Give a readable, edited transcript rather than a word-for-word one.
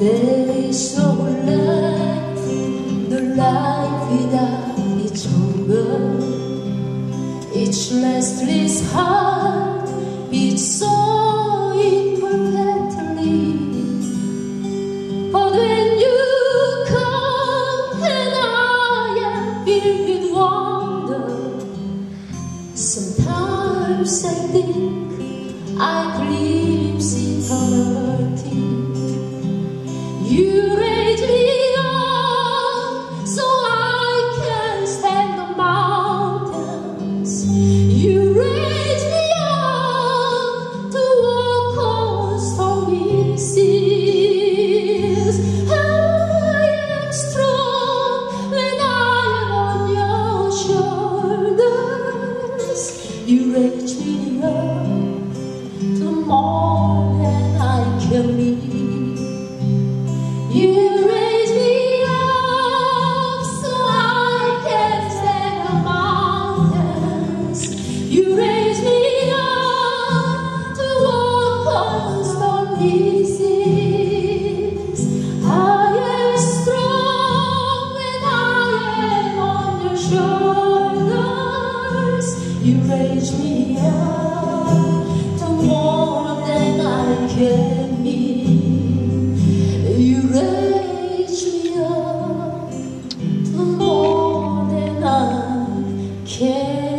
There is no life, no life without its hunger. Each restless heart beats so imperfectly. But when you come and I am filled with wonder, sometimes I think I glimpse eternity. You raise me up so I can stand the mountains. You raise me up to walk on stormy seas. I am strong when I am on your shoulders. You raise me up to more than I can be. You raise me up so I can stand the mountains. You raise me up to walk on stormy seas. I am strong when I am on your shoulders. You raise me up to more than I can be. You raise me up to more than I can.